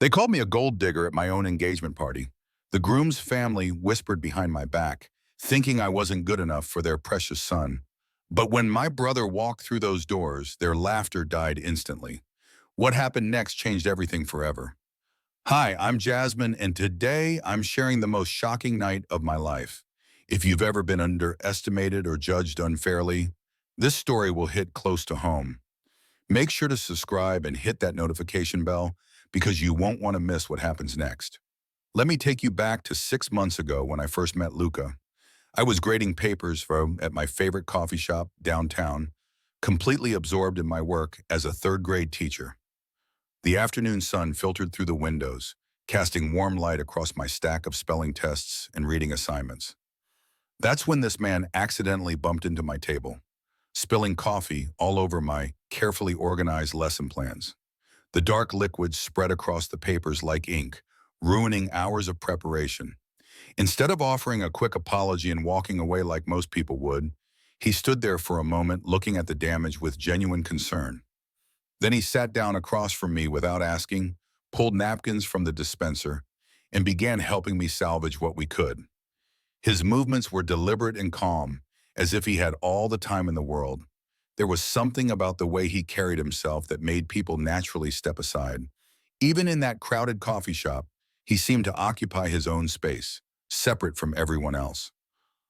They called me a gold digger at my own engagement party. The groom's family whispered behind my back, thinking I wasn't good enough for their precious son. But when my brother walked through those doors, their laughter died instantly. What happened next changed everything forever. Hi, I'm Jasmine, and today I'm sharing the most shocking night of my life. If you've ever been underestimated or judged unfairly, this story will hit close to home. Make sure to subscribe and hit that notification bell because you won't want to miss what happens next. Let me take you back to 6 months ago when I first met Luca. I was grading papers at my favorite coffee shop downtown, completely absorbed in my work as a third-grade teacher. The afternoon sun filtered through the windows, casting warm light across my stack of spelling tests and reading assignments. That's when this man accidentally bumped into my table, spilling coffee all over my carefully organized lesson plans. The dark liquid spread across the papers like ink, ruining hours of preparation. Instead of offering a quick apology and walking away like most people would, he stood there for a moment looking at the damage with genuine concern. Then he sat down across from me without asking, pulled napkins from the dispenser, and began helping me salvage what we could. His movements were deliberate and calm, as if he had all the time in the world. There was something about the way he carried himself that made people naturally step aside. Even in that crowded coffee shop, he seemed to occupy his own space, separate from everyone else.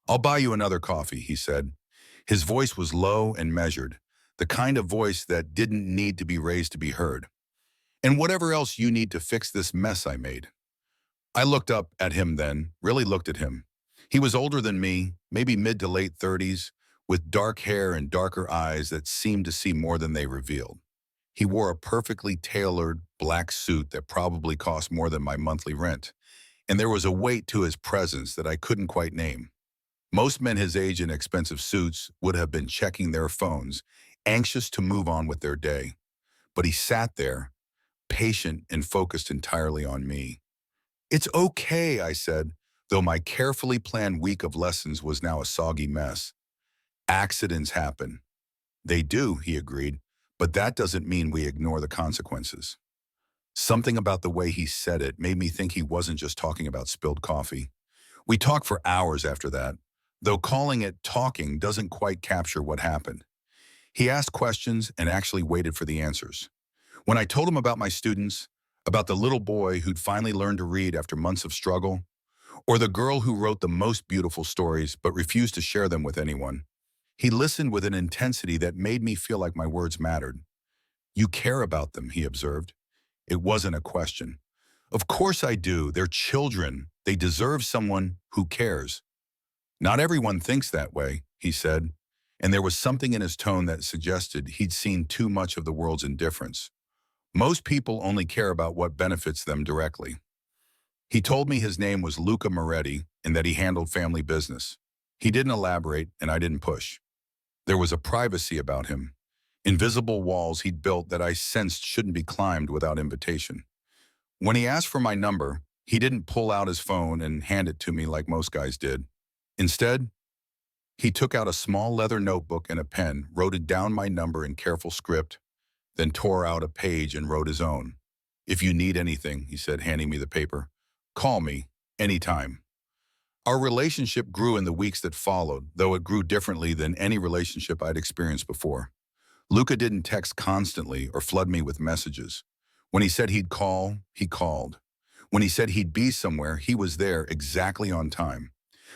"I'll buy you another coffee," he said. His voice was low and measured, the kind of voice that didn't need to be raised to be heard. "And whatever else you need to fix this mess I made." I looked up at him then, really looked at him. He was older than me, maybe mid to late 30s, with dark hair and darker eyes that seemed to see more than they revealed. He wore a perfectly tailored black suit that probably cost more than my monthly rent, and there was a weight to his presence that I couldn't quite name. Most men his age in expensive suits would have been checking their phones, anxious to move on with their day. But he sat there, patient and focused entirely on me. "It's okay," I said, though my carefully planned week of lessons was now a soggy mess. "Accidents happen." "They do," he agreed, "but that doesn't mean we ignore the consequences." Something about the way he said it made me think he wasn't just talking about spilled coffee. We talked for hours after that, though calling it talking doesn't quite capture what happened. He asked questions and actually waited for the answers. When I told him about my students, about the little boy who'd finally learned to read after months of struggle, or the girl who wrote the most beautiful stories but refused to share them with anyone, he listened with an intensity that made me feel like my words mattered. "You care about them," he observed. It wasn't a question. "Of course I do. They're children. They deserve someone who cares." "Not everyone thinks that way," he said, and there was something in his tone that suggested he'd seen too much of the world's indifference. "Most people only care about what benefits them directly." He told me his name was Luca Moretti and that he handled family business. He didn't elaborate, and I didn't push. There was a privacy about him, invisible walls he'd built that I sensed shouldn't be climbed without invitation. When he asked for my number, he didn't pull out his phone and hand it to me like most guys did. Instead, he took out a small leather notebook and a pen, wrote down my number in careful script, then tore out a page and wrote his own. "If you need anything," he said, handing me the paper, "call me anytime." Our relationship grew in the weeks that followed, though it grew differently than any relationship I'd experienced before. Luca didn't text constantly or flood me with messages. When he said he'd call, he called. When he said he'd be somewhere, he was there exactly on time.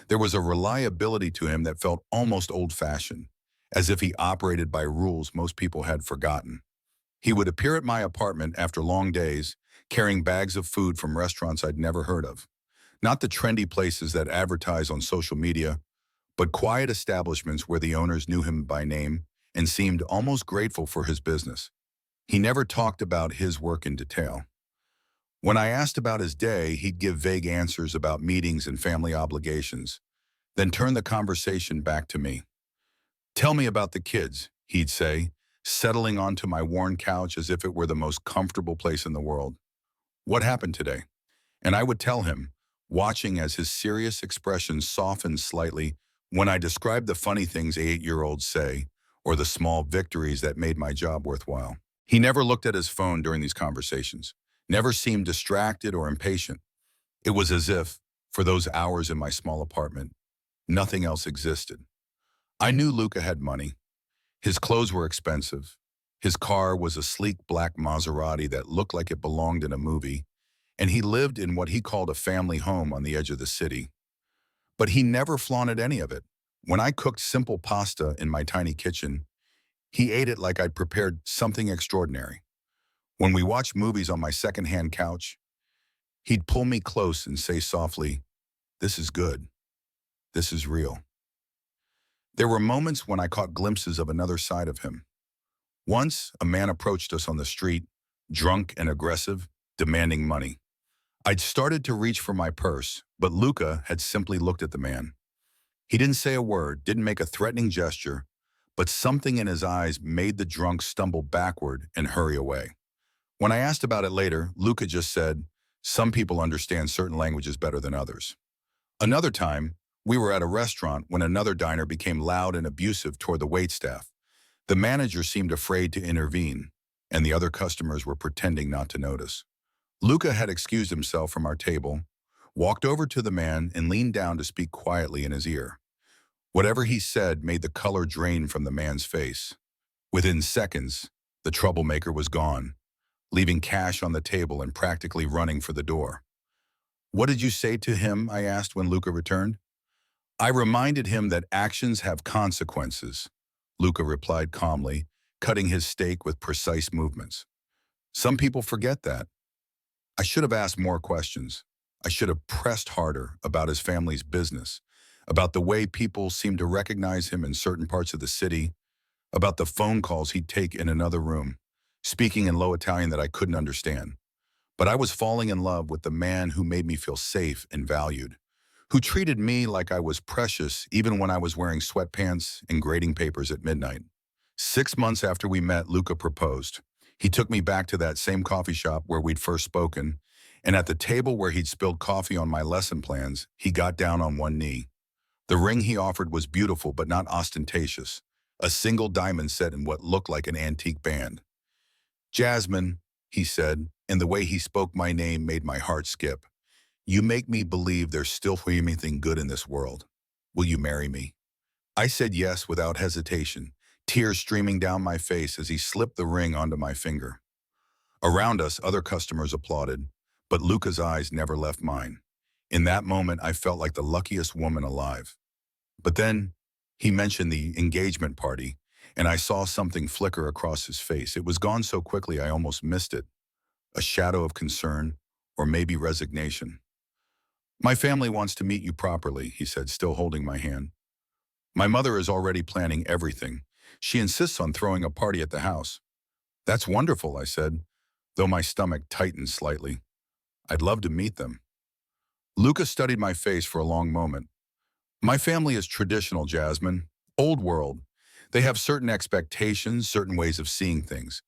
There was a reliability to him that felt almost old-fashioned, as if he operated by rules most people had forgotten. He would appear at my apartment after long days, carrying bags of food from restaurants I'd never heard of. Not the trendy places that advertise on social media, but quiet establishments where the owners knew him by name and seemed almost grateful for his business. He never talked about his work in detail. When I asked about his day, he'd give vague answers about meetings and family obligations, then turn the conversation back to me. "Tell me about the kids," he'd say, settling onto my worn couch as if it were the most comfortable place in the world. "What happened today?" And I would tell him, watching as his serious expression softened slightly when I described the funny things 8-year-olds say or the small victories that made my job worthwhile. He never looked at his phone during these conversations, never seemed distracted or impatient. It was as if, for those hours in my small apartment, nothing else existed. I knew Luca had money. His clothes were expensive. His car was a sleek black Maserati that looked like it belonged in a movie, and he lived in what he called a family home on the edge of the city. But he never flaunted any of it. When I cooked simple pasta in my tiny kitchen, he ate it like I'd prepared something extraordinary. When we watched movies on my secondhand couch, he'd pull me close and say softly, "This is good. This is real." There were moments when I caught glimpses of another side of him. Once, a man approached us on the street, drunk and aggressive, demanding money. I'd started to reach for my purse, but Luca had simply looked at the man. He didn't say a word, didn't make a threatening gesture, but something in his eyes made the drunk stumble backward and hurry away. When I asked about it later, Luca just said, "Some people understand certain languages better than others." Another time, we were at a restaurant when another diner became loud and abusive toward the waitstaff. The manager seemed afraid to intervene, and the other customers were pretending not to notice. Luca had excused himself from our table, walked over to the man, and leaned down to speak quietly in his ear. Whatever he said made the color drain from the man's face. Within seconds, the troublemaker was gone, leaving cash on the table and practically running for the door. "What did you say to him?" I asked when Luca returned. "I reminded him that actions have consequences," Luca replied calmly, cutting his steak with precise movements. "Some people forget that." I should have asked more questions. I should have pressed harder about his family's business, about the way people seemed to recognize him in certain parts of the city, about the phone calls he'd take in another room, speaking in low Italian that I couldn't understand. But I was falling in love with the man who made me feel safe and valued, who treated me like I was precious even when I was wearing sweatpants and grading papers at midnight. 6 months after we met, Luca proposed. He took me back to that same coffee shop where we'd first spoken, and at the table where he'd spilled coffee on my lesson plans, he got down on one knee. The ring he offered was beautiful but not ostentatious, a single diamond set in what looked like an antique band. "Jasmine," he said, and the way he spoke my name made my heart skip. "You make me believe there's still anything good in this world. Will you marry me?" I said yes without hesitation, tears streaming down my face as he slipped the ring onto my finger. Around us, other customers applauded, but Luca's eyes never left mine. In that moment, I felt like the luckiest woman alive. But then, he mentioned the engagement party, and I saw something flicker across his face. It was gone so quickly I almost missed it. A shadow of concern, or maybe resignation. "My family wants to meet you properly," he said, still holding my hand. "My mother is already planning everything. She insists on throwing a party at the house." "That's wonderful," I said, though my stomach tightened slightly. "I'd love to meet them." Luca studied my face for a long moment. "My family is traditional, Jasmine. Old world. They have certain expectations, certain ways of seeing things.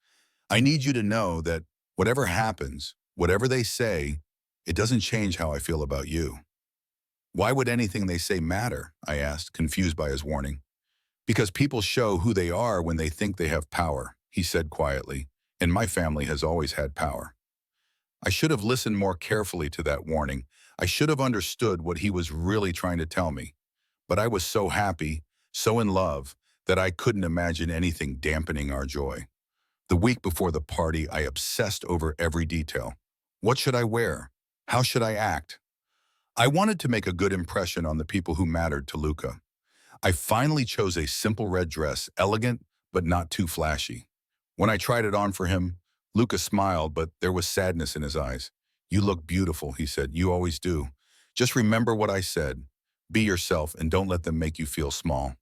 I need you to know that whatever happens, whatever they say, it doesn't change how I feel about you." "Why would anything they say matter?" I asked, confused by his warning. "Because people show who they are when they think they have power," he said quietly, "and my family has always had power." I should have listened more carefully to that warning. I should have understood what he was really trying to tell me. But I was so happy, so in love, that I couldn't imagine anything dampening our joy. The week before the party, I obsessed over every detail. What should I wear? How should I act? I wanted to make a good impression on the people who mattered to Luca. I finally chose a simple red dress, elegant but not too flashy. When I tried it on for him, Luca smiled, but there was sadness in his eyes. "You look beautiful," he said. "You always do. Just remember what I said. Be yourself and don't let them make you feel small."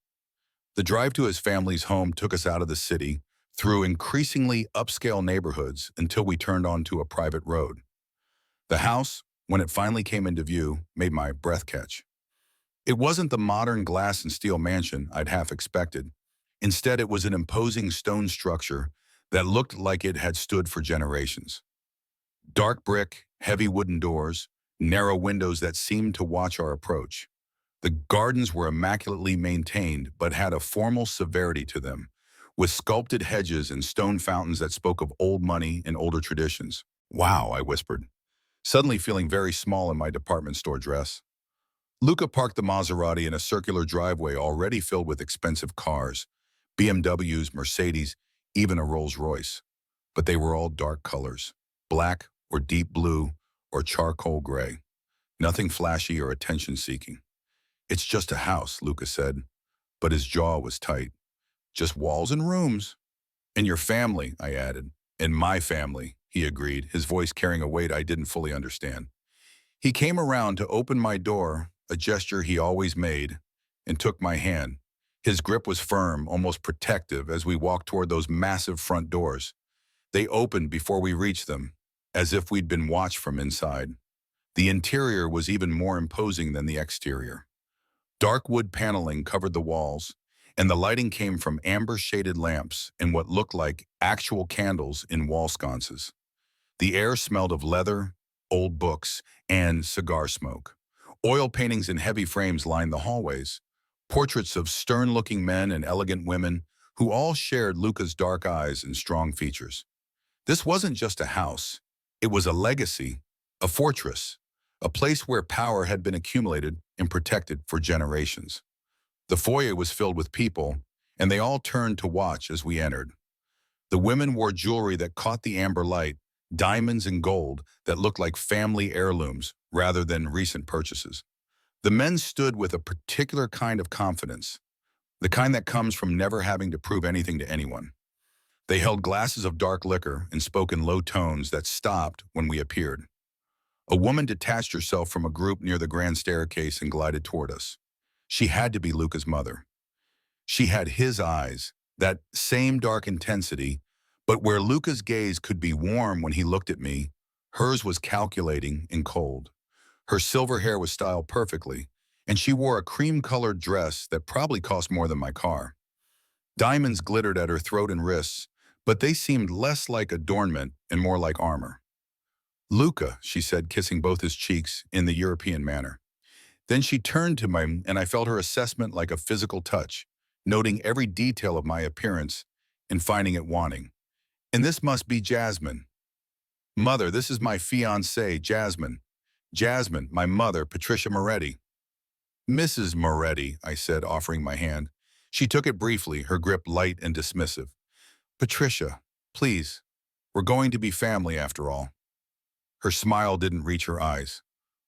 The drive to his family's home took us out of the city, through increasingly upscale neighborhoods until we turned onto a private road. The house, when it finally came into view, made my breath catch. It wasn't the modern glass and steel mansion I'd half expected. Instead, it was an imposing stone structure that looked like it had stood for generations. Dark brick, heavy wooden doors, narrow windows that seemed to watch our approach. The gardens were immaculately maintained but had a formal severity to them, with sculpted hedges and stone fountains that spoke of old money and older traditions. Wow, I whispered, suddenly feeling very small in my department store dress. Luca parked the Maserati in a circular driveway already filled with expensive cars, BMWs, Mercedes, even a Rolls-Royce. But they were all dark colors, black or deep blue or charcoal gray. Nothing flashy or attention-seeking. It's just a house, Luca said, but his jaw was tight. Just walls and rooms. And your family, I added. And my family, he agreed, his voice carrying a weight I didn't fully understand. He came around to open my door, a gesture he always made, and took my hand. His grip was firm, almost protective, as we walked toward those massive front doors. They opened before we reached them, as if we'd been watched from inside. The interior was even more imposing than the exterior. Dark wood paneling covered the walls, and the lighting came from amber-shaded lamps and what looked like actual candles in wall sconces. The air smelled of leather, old books, and cigar smoke. Oil paintings in heavy frames lined the hallways, portraits of stern-looking men and elegant women who all shared Luca's dark eyes and strong features. This wasn't just a house. It was a legacy, a fortress, a place where power had been accumulated and protected for generations. The foyer was filled with people, and they all turned to watch as we entered. The women wore jewelry that caught the amber light, diamonds and gold that looked like family heirlooms rather than recent purchases. The men stood with a particular kind of confidence, the kind that comes from never having to prove anything to anyone. They held glasses of dark liquor and spoke in low tones that stopped when we appeared. A woman detached herself from a group near the grand staircase and glided toward us. She had to be Luca's mother. She had his eyes, that same dark intensity, but where Luca's gaze could be warm when he looked at me, hers was calculating and cold. Her silver hair was styled perfectly, and she wore a cream-colored dress that probably cost more than my car. Diamonds glittered at her throat and wrists, but they seemed less like adornment and more like armor. "Luca," she said, kissing both his cheeks in the European manner. Then she turned to me, and I felt her assessment like a physical touch, noting every detail of my appearance and finding it wanting. "And this must be Jasmine." "Mother, this is my fiancée, Jasmine." "Jasmine, my mother, Patricia Moretti." "Mrs. Moretti," I said, offering my hand. She took it briefly, her grip light and dismissive. "Patricia, please, we're going to be family after all." Her smile didn't reach her eyes.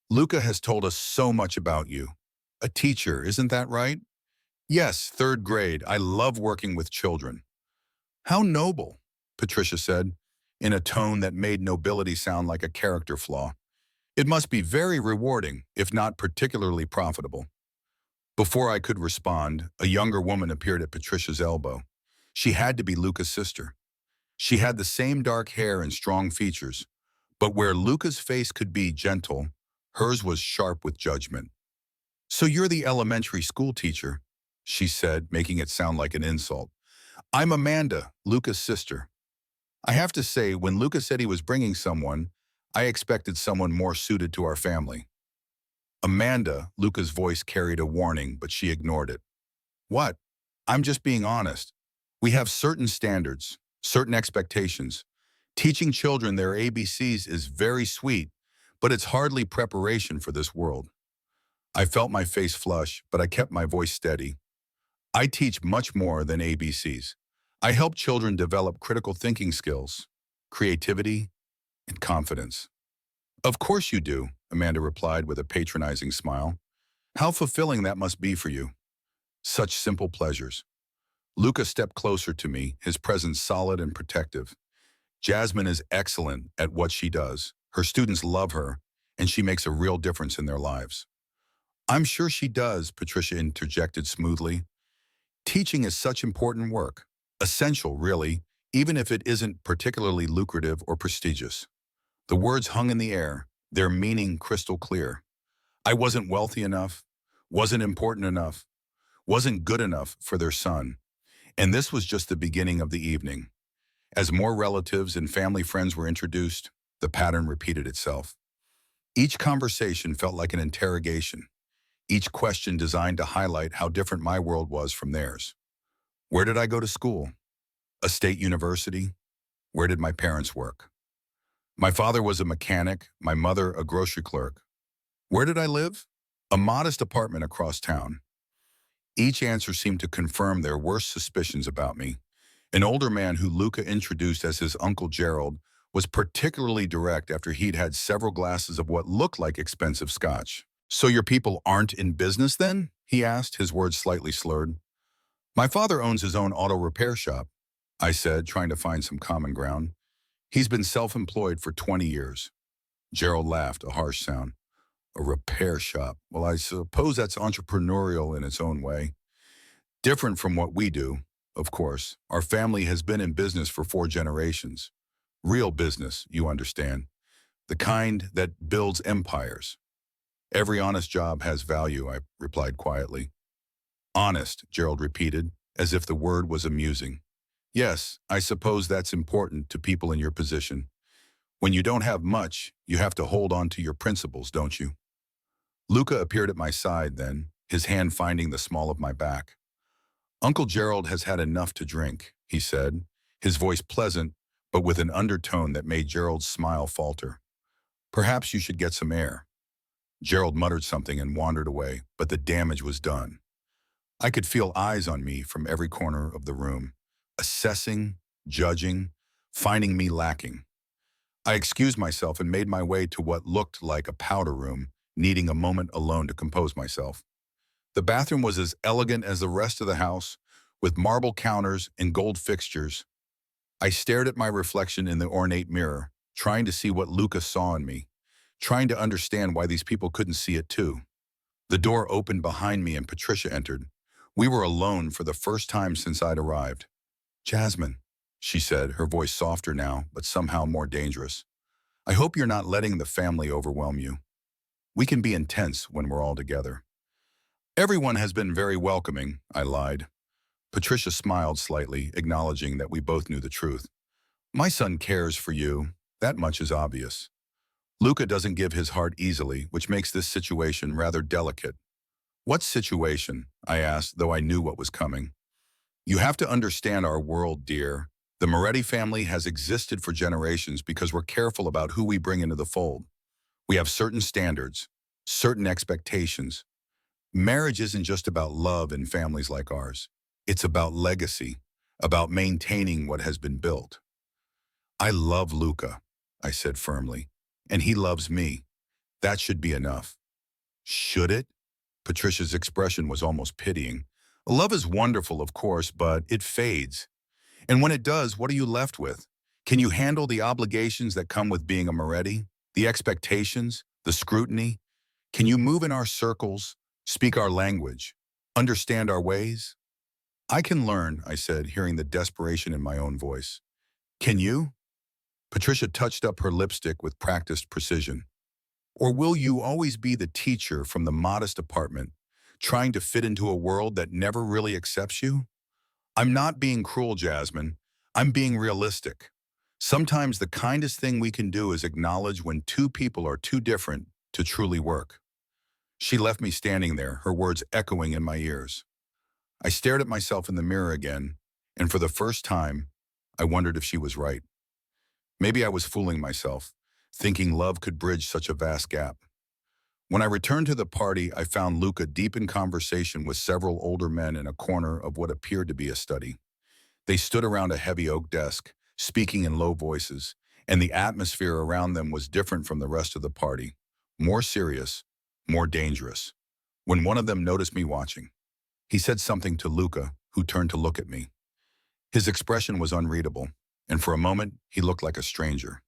"Luca has told us so much about you. A teacher, isn't that right?" "Yes, third grade. I love working with children." "How noble," Patricia said, in a tone that made nobility sound like a character flaw. "It must be very rewarding, if not particularly profitable." Before I could respond, a younger woman appeared at Patricia's elbow. She had to be Luca's sister. She had the same dark hair and strong features, but where Luca's face could be gentle, hers was sharp with judgment. "So you're the elementary school teacher," she said, making it sound like an insult. "I'm Amanda, Luca's sister." I have to say, when Luca said he was bringing someone, I expected someone more suited to our family. "Amanda," Luca's voice carried a warning, but she ignored it. "What? I'm just being honest. We have certain standards, certain expectations. Teaching children their ABCs is very sweet, but it's hardly preparation for this world." I felt my face flush, but I kept my voice steady. "I teach much more than ABCs. I help children develop critical thinking skills, creativity, and confidence." "Of course you do," Amanda replied with a patronizing smile. "How fulfilling that must be for you. Such simple pleasures." Luca stepped closer to me, his presence solid and protective. "Jasmine is excellent at what she does. Her students love her, and she makes a real difference in their lives." "I'm sure she does," Patricia interjected smoothly. "Teaching is such important work. Essential, really, even if it isn't particularly lucrative or prestigious." The words hung in the air, their meaning crystal clear. I wasn't wealthy enough, wasn't important enough, wasn't good enough for their son. And this was just the beginning of the evening. As more relatives and family friends were introduced, the pattern repeated itself. Each conversation felt like an interrogation, each question designed to highlight how different my world was from theirs. Where did I go to school? A state university? Where did my parents work? My father was a mechanic, my mother a grocery clerk. Where did I live? A modest apartment across town. Each answer seemed to confirm their worst suspicions about me. An older man who Luca introduced as his Uncle Gerald was particularly direct after he'd had several glasses of what looked like expensive scotch. "So your people aren't in business then?" he asked, his words slightly slurred. "My father owns his own auto repair shop," I said, trying to find some common ground. "He's been self-employed for 20 years. Gerald laughed, a harsh sound. "A repair shop. Well, I suppose that's entrepreneurial in its own way. Different from what we do, of course. Our family has been in business for 4 generations. Real business, you understand. The kind that builds empires. Every honest job has value," I replied quietly. "Honest," Gerald repeated, as if the word was amusing. "Yes, I suppose that's important to people in your position. When you don't have much, you have to hold on to your principles, don't you?" Luca appeared at my side then, his hand finding the small of my back. "Uncle Gerald has had enough to drink," he said, his voice pleasant, but with an undertone that made Gerald's smile falter. "Perhaps you should get some air." Gerald muttered something and wandered away, but the damage was done. I could feel eyes on me from every corner of the room, assessing, judging, finding me lacking. I excused myself and made my way to what looked like a powder room, needing a moment alone to compose myself. The bathroom was as elegant as the rest of the house, with marble counters and gold fixtures. I stared at my reflection in the ornate mirror, trying to see what Luca saw in me, trying to understand why these people couldn't see it too. The door opened behind me and Patricia entered. We were alone for the first time since I'd arrived. "Jasmine," she said, her voice softer now, but somehow more dangerous. "I hope you're not letting the family overwhelm you. We can be intense when we're all together." "Everyone has been very welcoming," I lied. Patricia smiled slightly, acknowledging that we both knew the truth. "My son cares for you. That much is obvious. Luca doesn't give his heart easily, which makes this situation rather delicate." "What situation?" I asked, though I knew what was coming. "You have to understand our world, dear. The Moretti family has existed for generations because we're careful about who we bring into the fold. We have certain standards, certain expectations. Marriage isn't just about love in families like ours. It's about legacy, about maintaining what has been built." "I love Luca," I said firmly, "and he loves me. That should be enough." "Should it?" Patricia's expression was almost pitying. "Love is wonderful, of course, but it fades. And when it does, what are you left with? Can you handle the obligations that come with being a Moretti? The expectations, the scrutiny? Can you move in our circles, speak our language, understand our ways?" "I can learn," I said, hearing the desperation in my own voice. "Can you?" Patricia touched up her lipstick with practiced precision. "Or will you always be the teacher from the modest apartment, trying to fit into a world that never really accepts you?" "I'm not being cruel, Jasmine. I'm being realistic. Sometimes the kindest thing we can do is acknowledge when two people are too different to truly work." She left me standing there, her words echoing in my ears. I stared at myself in the mirror again, and for the first time, I wondered if she was right. Maybe I was fooling myself, thinking love could bridge such a vast gap. When I returned to the party, I found Luca deep in conversation with several older men in a corner of what appeared to be a study. They stood around a heavy oak desk, speaking in low voices, and the atmosphere around them was different from the rest of the party, more serious, more dangerous. When one of them noticed me watching, he said something to Luca, who turned to look at me. His expression was unreadable, and for a moment, he looked like a stranger.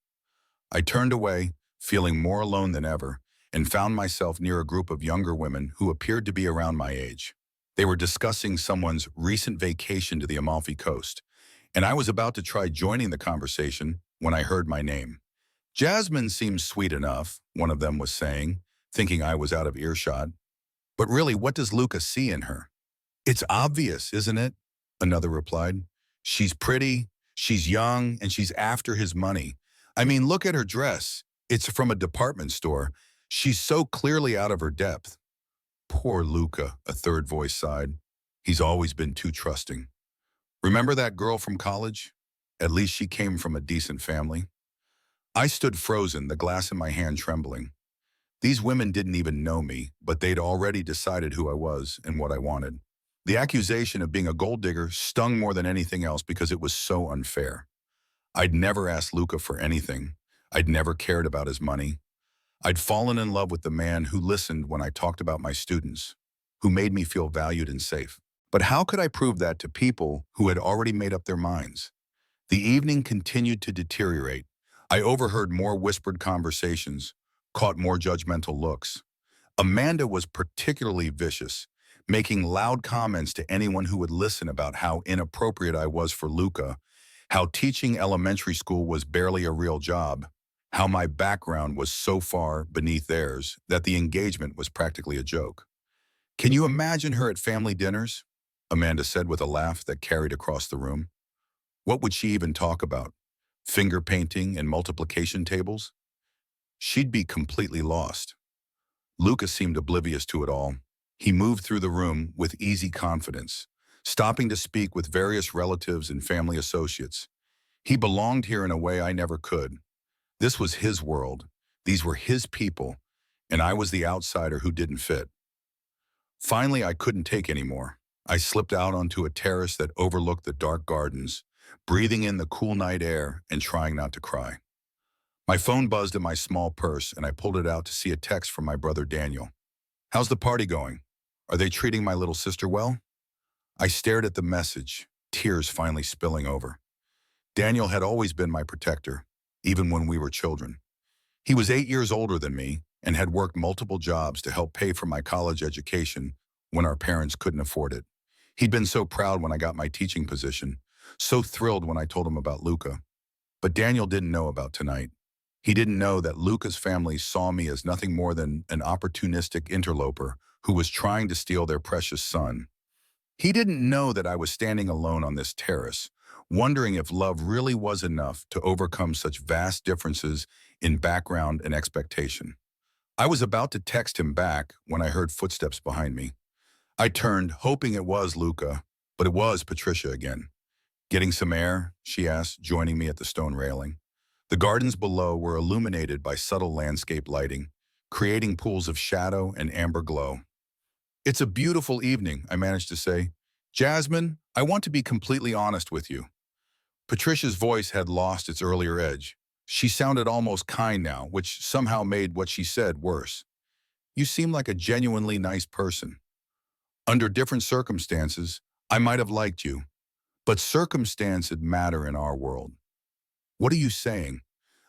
I turned away, feeling more alone than ever, and found myself near a group of younger women who appeared to be around my age. They were discussing someone's recent vacation to the Amalfi Coast, and I was about to try joining the conversation when I heard my name. "Jasmine seems sweet enough," one of them was saying, thinking I was out of earshot. "But really, what does Luca see in her?" "It's obvious, isn't it?" another replied. "She's pretty, she's young, and she's after his money. I mean, look at her dress. It's from a department store. She's so clearly out of her depth." "Poor Luca," a third voice sighed. "He's always been too trusting. Remember that girl from college? At least she came from a decent family." I stood frozen, the glass in my hand trembling. These women didn't even know me, but they'd already decided who I was and what I wanted. The accusation of being a gold digger stung more than anything else because it was so unfair. I'd never asked Luca for anything. I'd never cared about his money. I'd fallen in love with the man who listened when I talked about my students, who made me feel valued and safe. But how could I prove that to people who had already made up their minds? The evening continued to deteriorate. I overheard more whispered conversations, caught more judgmental looks. Amanda was particularly vicious, making loud comments to anyone who would listen about how inappropriate I was for Luca, how teaching elementary school was barely a real job, how my background was so far beneath theirs that the engagement was practically a joke. "Can you imagine her at family dinners?" Amanda said with a laugh that carried across the room. "What would she even talk about? Finger painting and multiplication tables?" She'd be completely lost. Lucas seemed oblivious to it all. He moved through the room with easy confidence, stopping to speak with various relatives and family associates. He belonged here in a way I never could. This was his world. These were his people, and I was the outsider who didn't fit. Finally, I couldn't take any more. I slipped out onto a terrace that overlooked the dark gardens, breathing in the cool night air and trying not to cry. My phone buzzed in my small purse, and I pulled it out to see a text from my brother Daniel. "How's the party going? Are they treating my little sister well?" I stared at the message, tears finally spilling over. Daniel had always been my protector, even when we were children. He was 8 years older than me and had worked multiple jobs to help pay for my college education when our parents couldn't afford it. He'd been so proud when I got my teaching position, so thrilled when I told him about Luca. But Daniel didn't know about tonight. He didn't know that Luca's family saw me as nothing more than an opportunistic interloper who was trying to steal their precious son. He didn't know that I was standing alone on this terrace, wondering if love really was enough to overcome such vast differences in background and expectation. I was about to text him back when I heard footsteps behind me. I turned, hoping it was Luca, but it was Patricia again. "Getting some air?" she asked, joining me at the stone railing. The gardens below were illuminated by subtle landscape lighting, creating pools of shadow and amber glow. "It's a beautiful evening," I managed to say. "Jasmine, I want to be completely honest with you." Patricia's voice had lost its earlier edge. She sounded almost kind now, which somehow made what she said worse. "You seem like a genuinely nice person. Under different circumstances, I might have liked you, but circumstances matter in our world." "What are you saying?"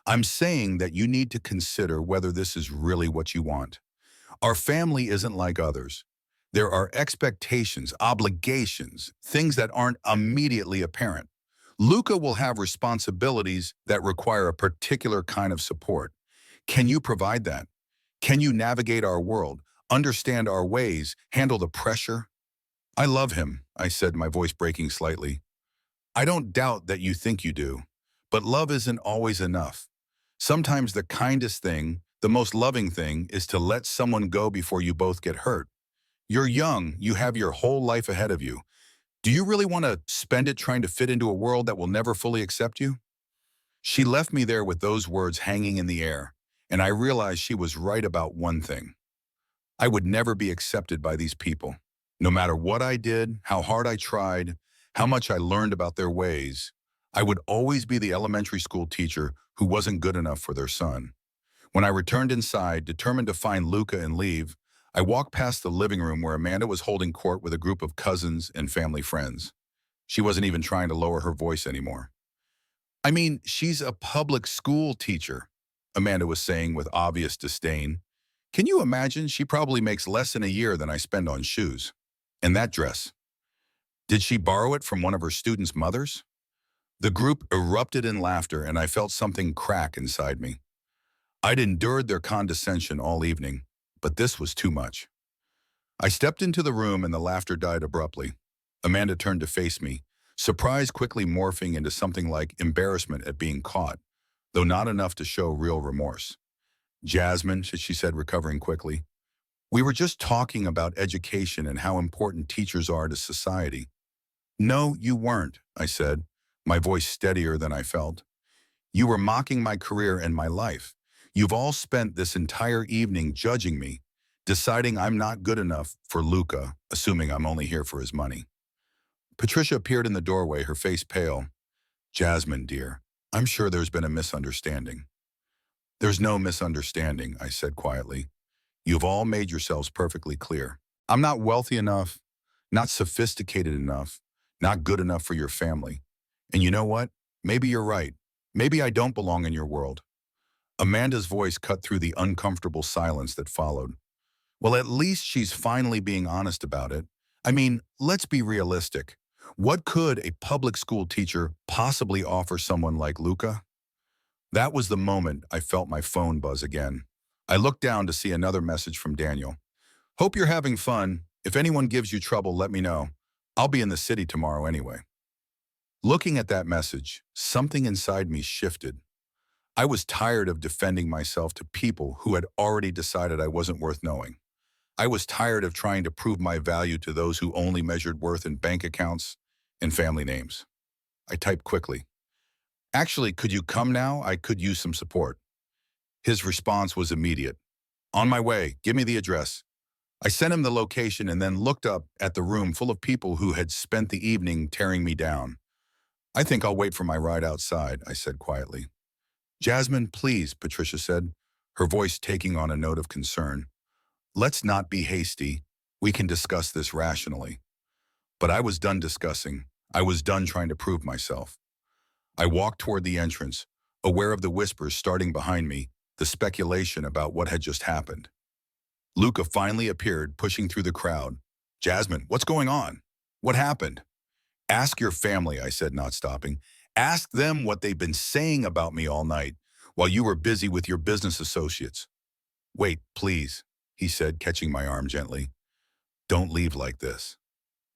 "I'm saying that you need to consider whether this is really what you want. Our family isn't like others. There are expectations, obligations, things that aren't immediately apparent. Luca will have responsibilities that require a particular kind of support. Can you provide that? Can you navigate our world, understand our ways, handle the pressure?" "I love him," I said, my voice breaking slightly. "I don't doubt that you think you do, but love isn't always enough. Sometimes the kindest thing, the most loving thing, is to let someone go before you both get hurt. You're young, you have your whole life ahead of you. Do you really want to spend it trying to fit into a world that will never fully accept you?" She left me there with those words hanging in the air, and I realized she was right about one thing. I would never be accepted by these people. No matter what I did, how hard I tried, how much I learned about their ways, I would always be the elementary school teacher who wasn't good enough for their son. When I returned inside, determined to find Luca and leave, I walked past the living room where Amanda was holding court with a group of cousins and family friends. She wasn't even trying to lower her voice anymore. "I mean, she's a public school teacher," Amanda was saying with obvious disdain. "Can you imagine? She probably makes less in a year than I spend on shoes. And that dress. Did she borrow it from one of her students' mothers?" The group erupted in laughter, and I felt something crack inside me. I'd endured their condescension all evening, but this was too much. I stepped into the room and the laughter died abruptly. Amanda turned to face me, surprise quickly morphing into something like embarrassment at being caught, though not enough to show real remorse. "Jasmine," she said, recovering quickly, "we were just talking about education and how important teachers are to society." "No, you weren't," I said, my voice steadier than I felt. You were mocking my career and my life. You've all spent this entire evening judging me, deciding I'm not good enough for Luca, assuming I'm only here for his money. Patricia appeared in the doorway, her face pale. Jasmine, dear, I'm sure there's been a misunderstanding. There's no misunderstanding, I said quietly. You've all made yourselves perfectly clear. I'm not wealthy enough, not sophisticated enough, not good enough for your family. And you know what? Maybe you're right. Maybe I don't belong in your world. Amanda's voice cut through the uncomfortable silence that followed. Well, at least she's finally being honest about it. I mean, let's be realistic. What could a public school teacher possibly offer someone like Luca? That was the moment I felt my phone buzz again. I looked down to see another message from Daniel. Hope you're having fun. If anyone gives you trouble, let me know. I'll be in the city tomorrow anyway. Looking at that message, something inside me shifted. I was tired of defending myself to people who had already decided I wasn't worth knowing. I was tired of trying to prove my value to those who only measured worth in bank accounts and family names. I typed quickly. Actually, could you come now? I could use some support. His response was immediate. On my way, give me the address. I sent him the location and then looked up at the room full of people who had spent the evening tearing me down. I think I'll wait for my ride outside, I said quietly. Jasmine, please, Patricia said, her voice taking on a note of concern. Let's not be hasty. We can discuss this rationally. But I was done discussing. I was done trying to prove myself. I walked toward the entrance, aware of the whispers starting behind me, the speculation about what had just happened. Luca finally appeared, pushing through the crowd. Jasmine, what's going on? What happened? Ask your family, I said, not stopping. Ask them what they've been saying about me all night while you were busy with your business associates. Wait, please, he said, catching my arm gently. Don't leave like this.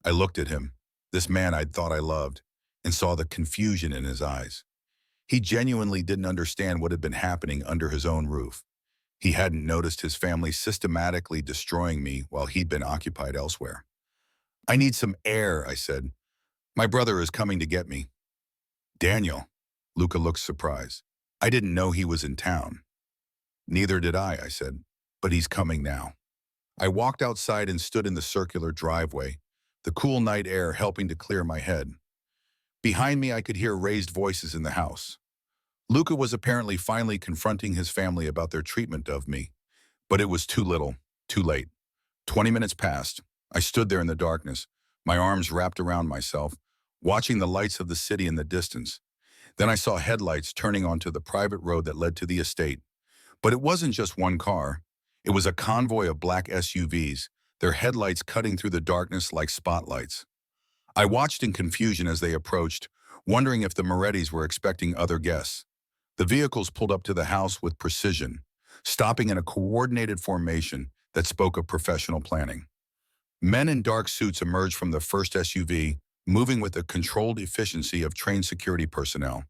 I looked at him, this man I'd thought I loved, and saw the confusion in his eyes. He genuinely didn't understand what had been happening under his own roof. He hadn't noticed his family systematically destroying me while he'd been occupied elsewhere. I need some air, I said. My brother is coming to get me. Daniel, Luca looked surprised. I didn't know he was in town. Neither did I said, but he's coming now. I walked outside and stood in the circular driveway, the cool night air helping to clear my head. Behind me, I could hear raised voices in the house. Luca was apparently finally confronting his family about their treatment of me, but it was too little, too late. 20 minutes passed. I stood there in the darkness, my arms wrapped around myself, watching the lights of the city in the distance. Then I saw headlights turning onto the private road that led to the estate. But it wasn't just one car. It was a convoy of black SUVs, their headlights cutting through the darkness like spotlights. I watched in confusion as they approached, wondering if the Morettis were expecting other guests. The vehicles pulled up to the house with precision, stopping in a coordinated formation that spoke of professional planning. Men in dark suits emerged from the first SUV, moving with the controlled efficiency of trained security personnel.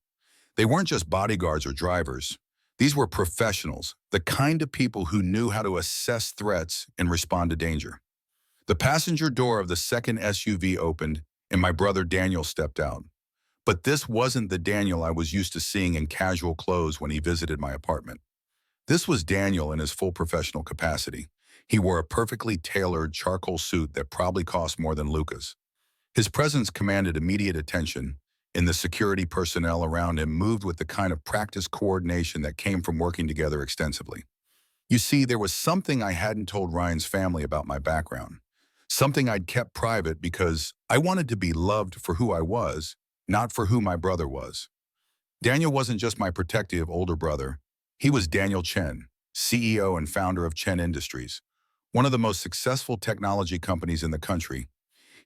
They weren't just bodyguards or drivers. These were professionals, the kind of people who knew how to assess threats and respond to danger. The passenger door of the second SUV opened, and my brother Daniel stepped out. But this wasn't the Daniel I was used to seeing in casual clothes when he visited my apartment. This was Daniel in his full professional capacity. He wore a perfectly tailored charcoal suit that probably cost more than Luca's. His presence commanded immediate attention, and the security personnel around him moved with the kind of practiced coordination that came from working together extensively. You see, there was something I hadn't told Ryan's family about my background, something I'd kept private because I wanted to be loved for who I was, not for who my brother was. Daniel wasn't just my protective older brother. He was Daniel Chen, CEO and founder of Chen Industries, one of the most successful technology companies in the country.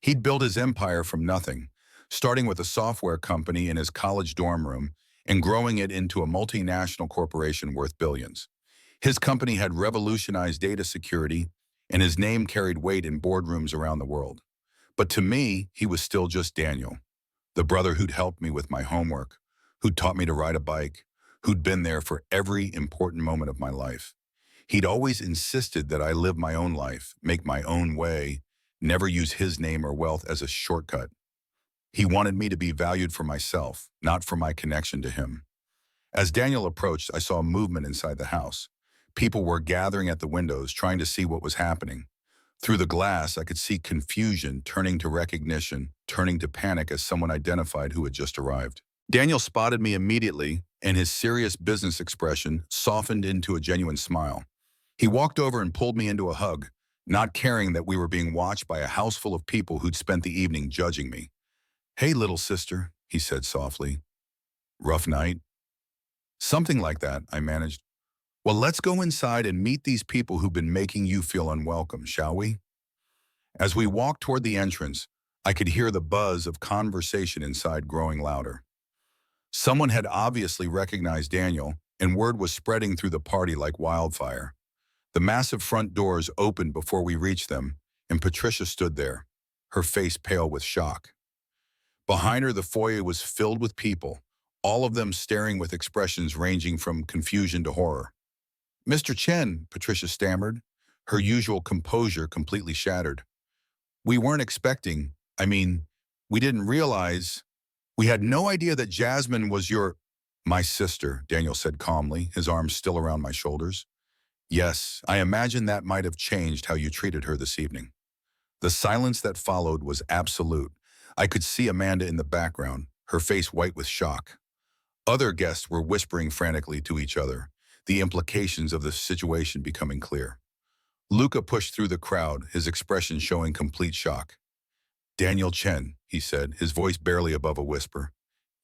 He'd built his empire from nothing, starting with a software company in his college dorm room and growing it into a multinational corporation worth billions. His company had revolutionized data security, and his name carried weight in boardrooms around the world. But to me, he was still just Daniel, the brother who'd helped me with my homework, who'd taught me to ride a bike, who'd been there for every important moment of my life. He'd always insisted that I live my own life, make my own way, never use his name or wealth as a shortcut. He wanted me to be valued for myself, not for my connection to him. As Daniel approached, I saw movement inside the house. People were gathering at the windows, trying to see what was happening. Through the glass, I could see confusion turning to recognition, turning to panic as someone identified who had just arrived. Daniel spotted me immediately, and his serious business expression softened into a genuine smile. He walked over and pulled me into a hug, not caring that we were being watched by a house full of people who'd spent the evening judging me. "Hey, little sister," he said softly. "Rough night?" "Something like that," I managed. "Well, let's go inside and meet these people who've been making you feel unwelcome, shall we?" As we walked toward the entrance, I could hear the buzz of conversation inside growing louder. Someone had obviously recognized Daniel, and word was spreading through the party like wildfire. The massive front doors opened before we reached them, and Patricia stood there, her face pale with shock. Behind her, the foyer was filled with people, all of them staring with expressions ranging from confusion to horror. "Mr. Chen," Patricia stammered, her usual composure completely shattered. "We weren't expecting, I mean, we didn't realize, we had no idea that Jasmine was your—" "My sister," Daniel said calmly, his arms still around my shoulders. "Yes, I imagine that might have changed how you treated her this evening." The silence that followed was absolute. I could see Amanda in the background, her face white with shock. Other guests were whispering frantically to each other, the implications of the situation becoming clear. Luca pushed through the crowd, his expression showing complete shock. "Daniel Chen," he said, his voice barely above a whisper.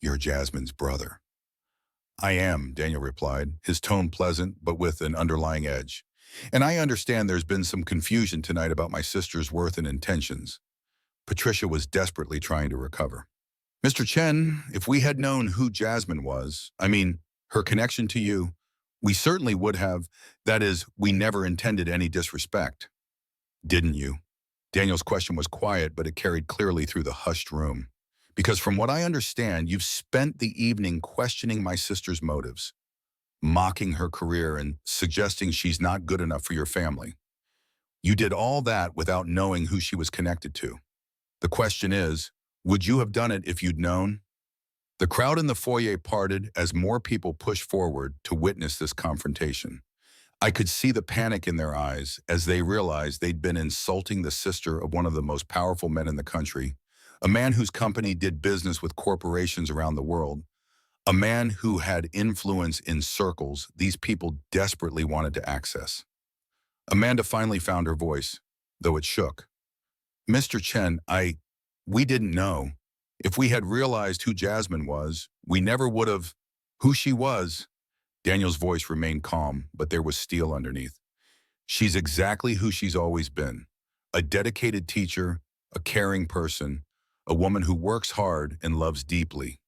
"You're Jasmine's brother." "I am," Daniel replied, his tone pleasant but with an underlying edge. "And I understand there's been some confusion tonight about my sister's worth and intentions." Patricia was desperately trying to recover. "Mr. Chen, if we had known who Jasmine was, I mean, her connection to you, we certainly would have, that is, we never intended any disrespect." "Didn't you?" Daniel's question was quiet, but it carried clearly through the hushed room. "Because from what I understand, you've spent the evening questioning my sister's motives, mocking her career and suggesting she's not good enough for your family. You did all that without knowing who she was connected to. The question is, would you have done it if you'd known?" The crowd in the foyer parted as more people pushed forward to witness this confrontation. I could see the panic in their eyes as they realized they'd been insulting the sister of one of the most powerful men in the country, a man whose company did business with corporations around the world, a man who had influence in circles these people desperately wanted to access. Amanda finally found her voice, though it shook. "Mr. Chen, we didn't know. If we had realized who Jasmine was, we never would have—" "Who she was?" Daniel's voice remained calm, but there was steel underneath. "She's exactly who she's always been. A dedicated teacher, a caring person, a woman who works hard and loves deeply.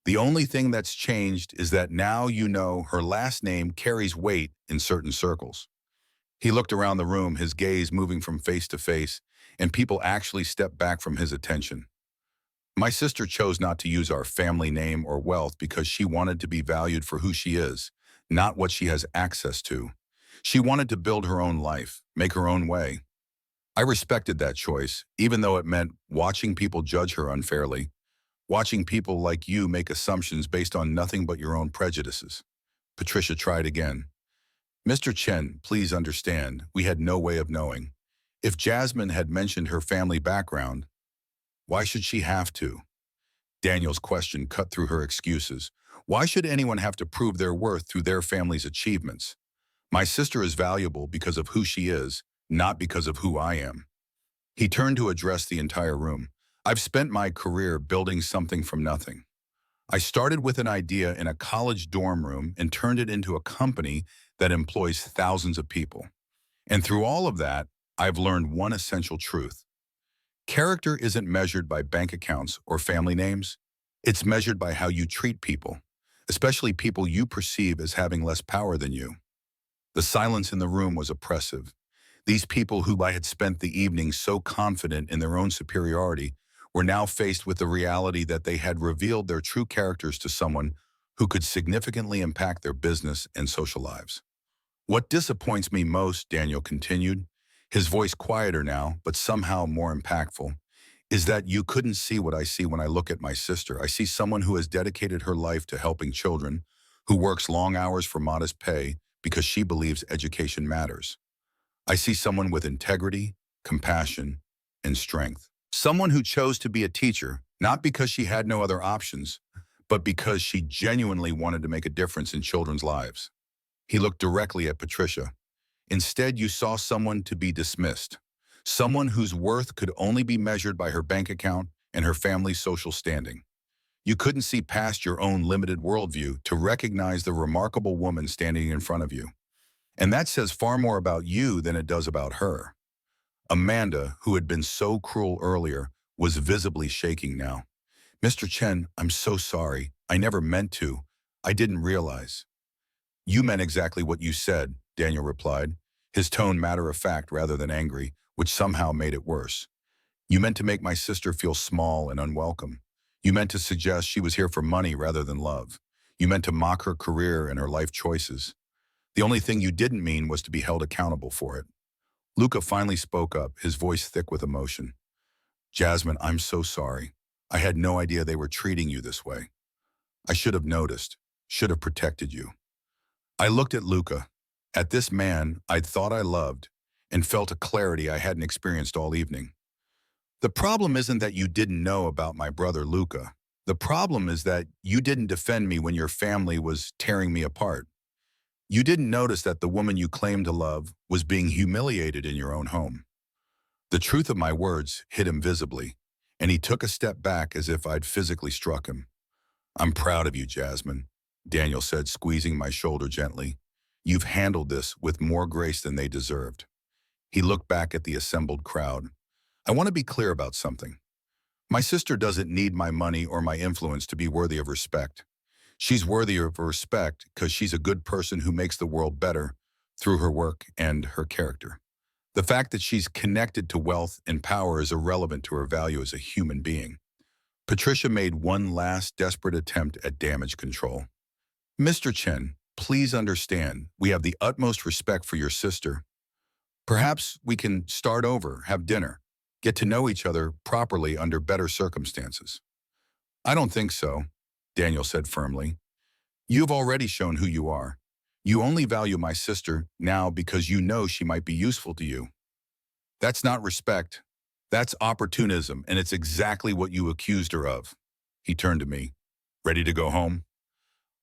The only thing that's changed is that now you know her last name carries weight in certain circles." He looked around the room, his gaze moving from face to face, and people actually stepped back from his attention. "My sister chose not to use our family name or wealth because she wanted to be valued for who she is, not what she has access to. She wanted to build her own life, make her own way. I respected that choice, even though it meant watching people judge her unfairly, watching people like you make assumptions based on nothing but your own prejudices." Patricia tried again. "Mr. Chen, please understand, we had no way of knowing. If Jasmine had mentioned her family background, why should she have to?" Daniel's question cut through her excuses. "Why should anyone have to prove their worth through their family's achievements? My sister is valuable because of who she is, not because of who I am." He turned to address the entire room. "I've spent my career building something from nothing. I started with an idea in a college dorm room and turned it into a company that employs thousands of people. And through all of that, I've learned one essential truth. Character isn't measured by bank accounts or family names. It's measured by how you treat people, especially people you perceive as having less power than you." The silence in the room was oppressive. These people who I had spent the evening so confident in their own superiority were now faced with the reality that they had revealed their true characters to someone who could significantly impact their business and social lives. "What disappoints me most," Daniel continued, his voice quieter now, but somehow more impactful, "is that you couldn't see what I see when I look at my sister. I see someone who has dedicated her life to helping children, who works long hours for modest pay because she believes education matters. I see someone with integrity, compassion, and strength. Someone who chose to be a teacher, not because she had no other options, but because she genuinely wanted to make a difference in children's lives. He looked directly at Patricia. Instead, you saw someone to be dismissed. Someone whose worth could only be measured by her bank account and her family's social standing. You couldn't see past your own limited worldview to recognize the remarkable woman standing in front of you. And that says far more about you than it does about her. Amanda, who had been so cruel earlier, was visibly shaking now. Mr. Chen, I'm so sorry. I never meant to. I didn't realize. You meant exactly what you said, Daniel replied, his tone matter-of-fact rather than angry, which somehow made it worse. You meant to make my sister feel small and unwelcome. You meant to suggest she was here for money rather than love. You meant to mock her career and her life choices. The only thing you didn't mean was to be held accountable for it. Luca finally spoke up, his voice thick with emotion. Jasmine, I'm so sorry. I had no idea they were treating you this way. I should have noticed, should have protected you. I looked at Luca, at this man I'd thought I loved, and felt a clarity I hadn't experienced all evening. The problem isn't that you didn't know about my brother Luca. The problem is that you didn't defend me when your family was tearing me apart. You didn't notice that the woman you claimed to love was being humiliated in your own home. The truth of my words hit him visibly, and he took a step back as if I'd physically struck him. I'm proud of you, Jasmine, Daniel said, squeezing my shoulder gently. You've handled this with more grace than they deserved. He looked back at the assembled crowd. I want to be clear about something. My sister doesn't need my money or my influence to be worthy of respect. She's worthy of respect because she's a good person who makes the world better through her work and her character. The fact that she's connected to wealth and power is irrelevant to her value as a human being. Patricia made one last desperate attempt at damage control. Mr. Chen, please understand, we have the utmost respect for your sister. Perhaps we can start over, have dinner, get to know each other properly under better circumstances. I don't think so, Daniel said firmly. You've already shown who you are. You only value my sister now because you know she might be useful to you. That's not respect. That's opportunism, and it's exactly what you accused her of. He turned to me. Ready to go home?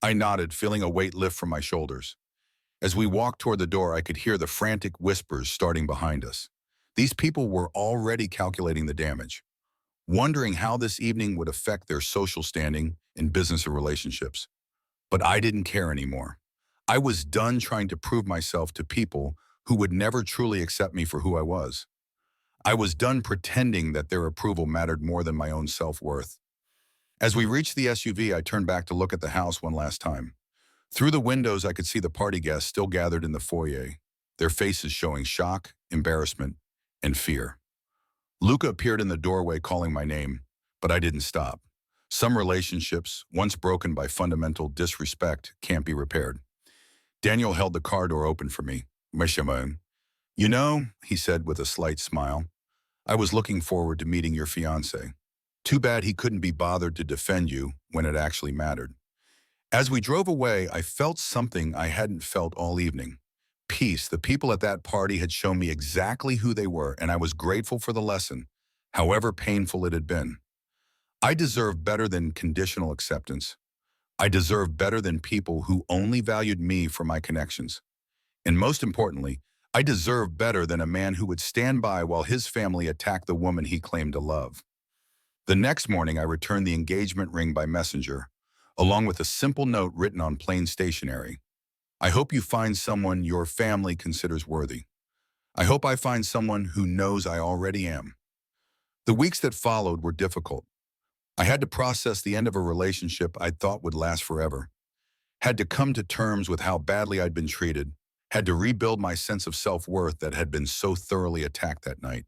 I nodded, feeling a weight lift from my shoulders. As we walked toward the door, I could hear the frantic whispers starting behind us. These people were already calculating the damage, wondering how this evening would affect their social standing in business and relationships. But I didn't care anymore. I was done trying to prove myself to people who would never truly accept me for who I was. I was done pretending that their approval mattered more than my own self-worth. As we reached the SUV, I turned back to look at the house one last time. Through the windows, I could see the party guests still gathered in the foyer, their faces showing shock, embarrassment, and fear. Luca appeared in the doorway calling my name, but I didn't stop. Some relationships, once broken by fundamental disrespect, can't be repaired. Daniel held the car door open for me. You know, he said with a slight smile, I was looking forward to meeting your fiancé. Too bad he couldn't be bothered to defend you when it actually mattered. As we drove away, I felt something I hadn't felt all evening. Peace. The people at that party had shown me exactly who they were, and I was grateful for the lesson, however painful it had been. I deserve better than conditional acceptance. I deserve better than people who only valued me for my connections. And most importantly, I deserve better than a man who would stand by while his family attacked the woman he claimed to love. The next morning, I returned the engagement ring by messenger, along with a simple note written on plain stationery. I hope you find someone your family considers worthy. I hope I find someone who knows I already am. The weeks that followed were difficult. I had to process the end of a relationship I'd thought would last forever. Had to come to terms with how badly I'd been treated. Had to rebuild my sense of self-worth that had been so thoroughly attacked that night.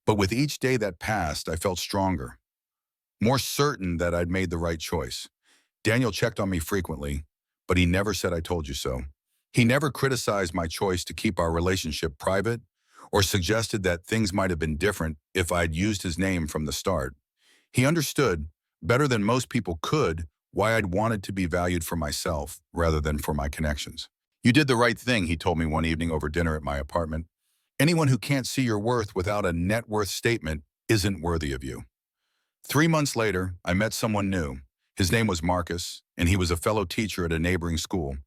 But with each day that passed, I felt stronger, more certain that I'd made the right choice. Daniel checked on me frequently, but he never said I told you so. He never criticized my choice to keep our relationship private or suggested that things might have been different if I'd used his name from the start. He understood, better than most people could, why I'd wanted to be valued for myself rather than for my connections. You did the right thing, he told me one evening over dinner at my apartment. Anyone who can't see your worth without a net worth statement isn't worthy of you. 3 months later, I met someone new. His name was Marcus, and he was a fellow teacher at a neighboring school.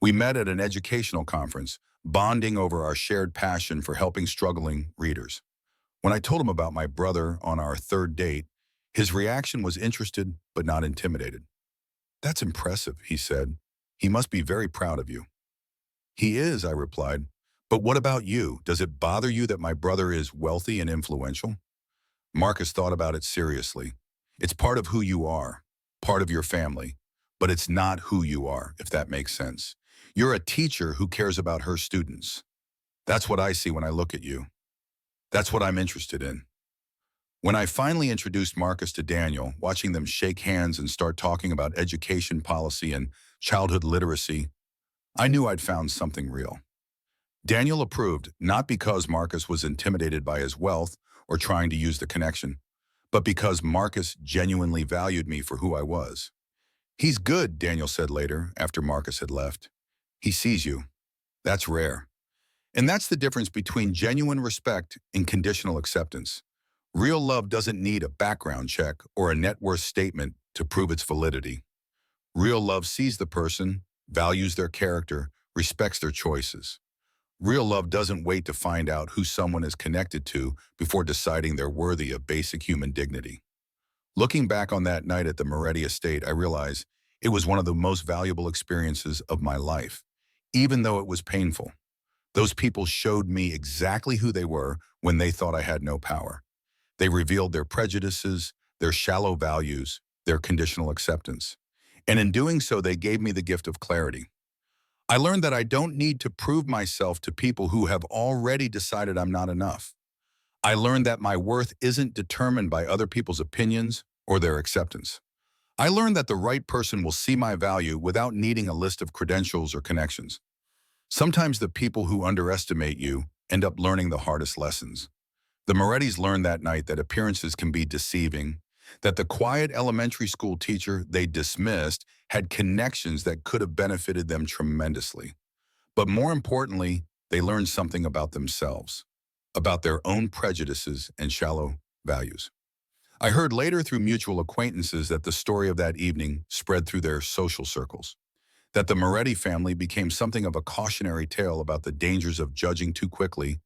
We met at an educational conference, bonding over our shared passion for helping struggling readers. When I told him about my brother on our third date, his reaction was interested but not intimidated. "That's impressive," he said. "He must be very proud of you." "He is," I replied. "But what about you? Does it bother you that my brother is wealthy and influential?" Marcus thought about it seriously. "It's part of who you are, part of your family, but it's not who you are, if that makes sense. You're a teacher who cares about her students. That's what I see when I look at you. That's what I'm interested in." When I finally introduced Marcus to Daniel, watching them shake hands and start talking about education policy and childhood literacy, I knew I'd found something real. Daniel approved, not because Marcus was intimidated by his wealth or trying to use the connection, but because Marcus genuinely valued me for who I was. "He's good," Daniel said later, after Marcus had left. "He sees you. That's rare." And that's the difference between genuine respect and conditional acceptance. Real love doesn't need a background check or a net worth statement to prove its validity. Real love sees the person, values their character, respects their choices. Real love doesn't wait to find out who someone is connected to before deciding they're worthy of basic human dignity. Looking back on that night at the Moretti estate, I realize it was one of the most valuable experiences of my life, even though it was painful. Those people showed me exactly who they were when they thought I had no power. They revealed their prejudices, their shallow values, their conditional acceptance. And in doing so, they gave me the gift of clarity. I learned that I don't need to prove myself to people who have already decided I'm not enough. I learned that my worth isn't determined by other people's opinions or their acceptance. I learned that the right person will see my value without needing a list of credentials or connections. Sometimes the people who underestimate you end up learning the hardest lessons. The Morettis learned that night that appearances can be deceiving, that the quiet elementary school teacher they dismissed had connections that could have benefited them tremendously. But more importantly, they learned something about themselves, about their own prejudices and shallow values. I heard later through mutual acquaintances that the story of that evening spread through their social circles, that the Moretti family became something of a cautionary tale about the dangers of judging too quickly,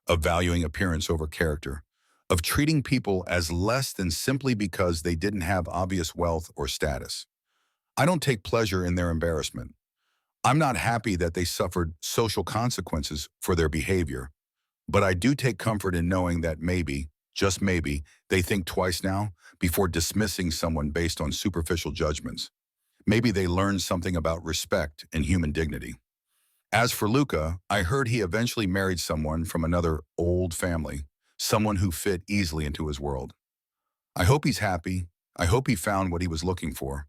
of valuing appearance over character, of treating people as less than simply because they didn't have obvious wealth or status. I don't take pleasure in their embarrassment. I'm not happy that they suffered social consequences for their behavior, but I do take comfort in knowing that maybe, just maybe, they think twice now before dismissing someone based on superficial judgments. Maybe they learned something about respect and human dignity. As for Luca, I heard he eventually married someone from another old family, someone who fit easily into his world. I hope he's happy. I hope he found what he was looking for.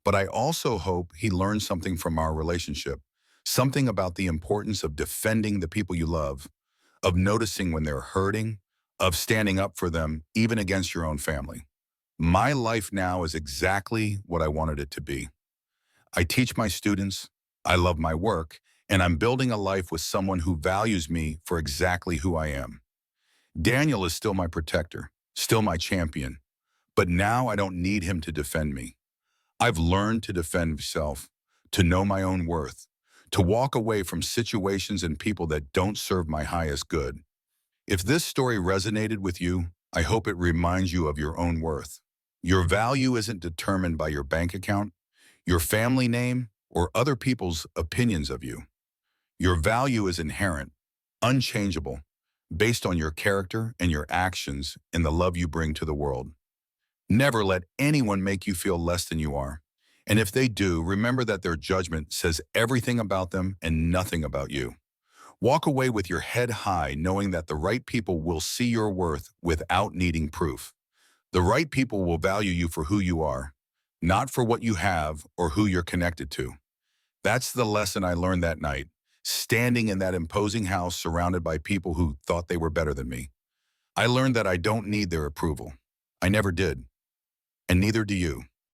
But I also hope he learned something from our relationship, something about the importance of defending the people you love, of noticing when they're hurting, of standing up for them, even against your own family. My life now is exactly what I wanted it to be. I teach my students, I love my work, and I'm building a life with someone who values me for exactly who I am. Daniel is still my protector, still my champion, but now I don't need him to defend me. I've learned to defend myself, to know my own worth, to walk away from situations and people that don't serve my highest good. If this story resonated with you, I hope it reminds you of your own worth. Your value isn't determined by your bank account, your family name, or other people's opinions of you. Your value is inherent, unchangeable, based on your character and your actions and the love you bring to the world. Never let anyone make you feel less than you are. And if they do, remember that their judgment says everything about them and nothing about you. Walk away with your head high, knowing that the right people will see your worth without needing proof. The right people will value you for who you are, not for what you have or who you're connected to. That's the lesson I learned that night, standing in that imposing house surrounded by people who thought they were better than me. I learned that I don't need their approval. I never did, and neither do you.